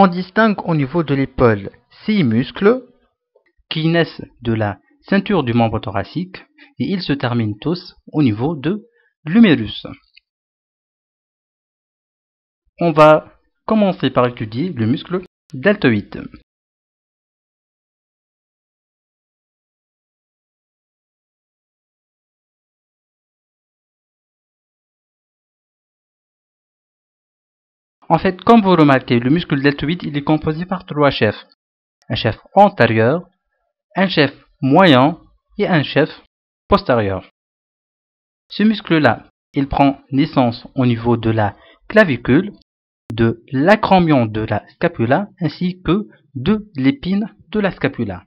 On distingue au niveau de l'épaule 6 muscles qui naissent de la ceinture du membre thoracique et ils se terminent tous au niveau de l'humérus. On va commencer par étudier le muscle deltoïde. En fait, comme vous remarquez, le muscle deltoïde il est composé par 3 chefs. Un chef antérieur, un chef moyen et un chef postérieur. Ce muscle-là, il prend naissance au niveau de la clavicule, de l'acromion de la scapula ainsi que de l'épine de la scapula.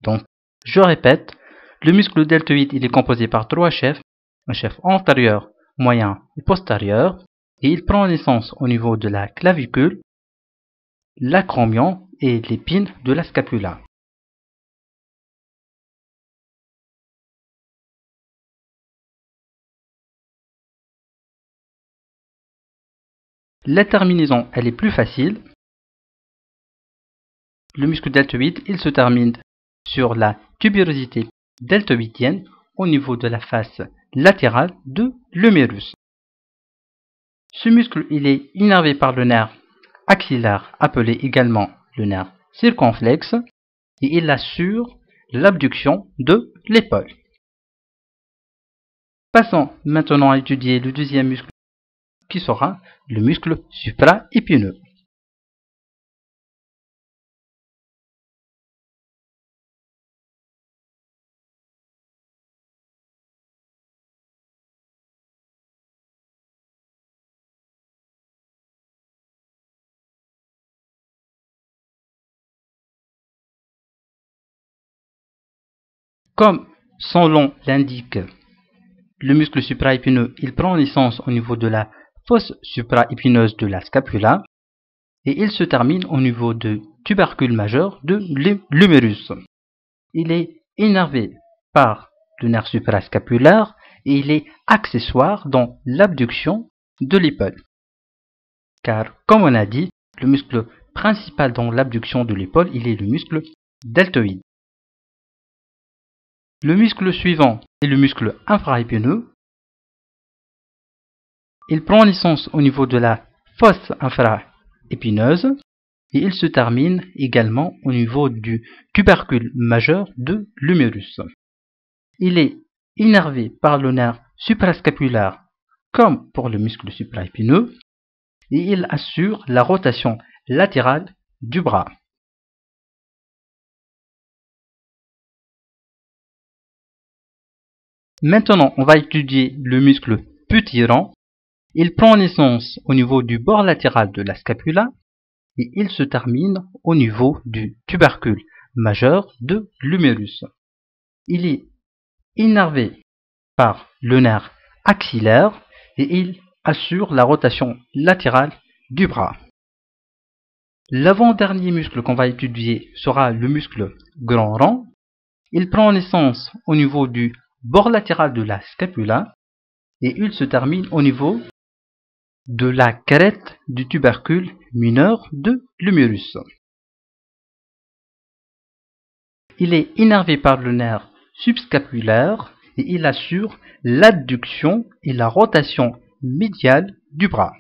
Donc, je répète, le muscle deltoïde il est composé par 3 chefs, un chef antérieur, moyen et postérieur, et il prend naissance au niveau de la clavicule, l'acromion et l'épine de la scapula. La terminaison, elle est plus facile. Le muscle deltoïde, il se termine sur la tubérosité deltoïdienne au niveau de la face latérale de l'humérus. Ce muscle, il est innervé par le nerf axillaire, appelé également le nerf circonflexe, et il assure l'abduction de l'épaule. Passons maintenant à étudier le deuxième muscle qui sera le muscle supraépineux. Comme son nom l'indique, le muscle supraépineux, il prend naissance au niveau de la fosse supraépineuse de la scapula et il se termine au niveau du tubercule majeur de l'humérus. Il est innervé par le nerf suprascapulaire et il est accessoire dans l'abduction de l'épaule. Car, comme on a dit, le muscle principal dans l'abduction de l'épaule, il est le muscle deltoïde. Le muscle suivant est le muscle infraépineux. Il prend naissance au niveau de la fosse infraépineuse et il se termine également au niveau du tubercule majeur de l'humérus. Il est innervé par le nerf suprascapulaire comme pour le muscle supraépineux et il assure la rotation latérale du bras. Maintenant, on va étudier le muscle putyrant. Il prend naissance au niveau du bord latéral de la scapula et il se termine au niveau du tubercule majeur de l'humérus. Il est innervé par le nerf axillaire et il assure la rotation latérale du bras. L'avant-dernier muscle qu'on va étudier sera le muscle grand rond. Il prend naissance au niveau du bord latéral de la scapula et il se termine au niveau de la crête du tubercule mineur de l'humérus. Il est innervé par le nerf subscapulaire et il assure l'adduction et la rotation médiale du bras.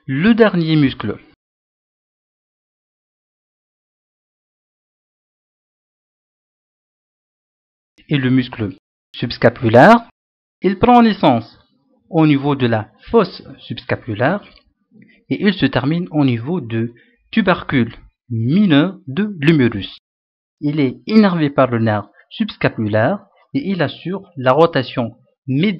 Le dernier muscle est le muscle subscapulaire. Il prend naissance au niveau de la fosse subscapulaire et il se termine au niveau du tubercule mineur de l'humérus. Il est innervé par le nerf subscapulaire et il assure la rotation médiale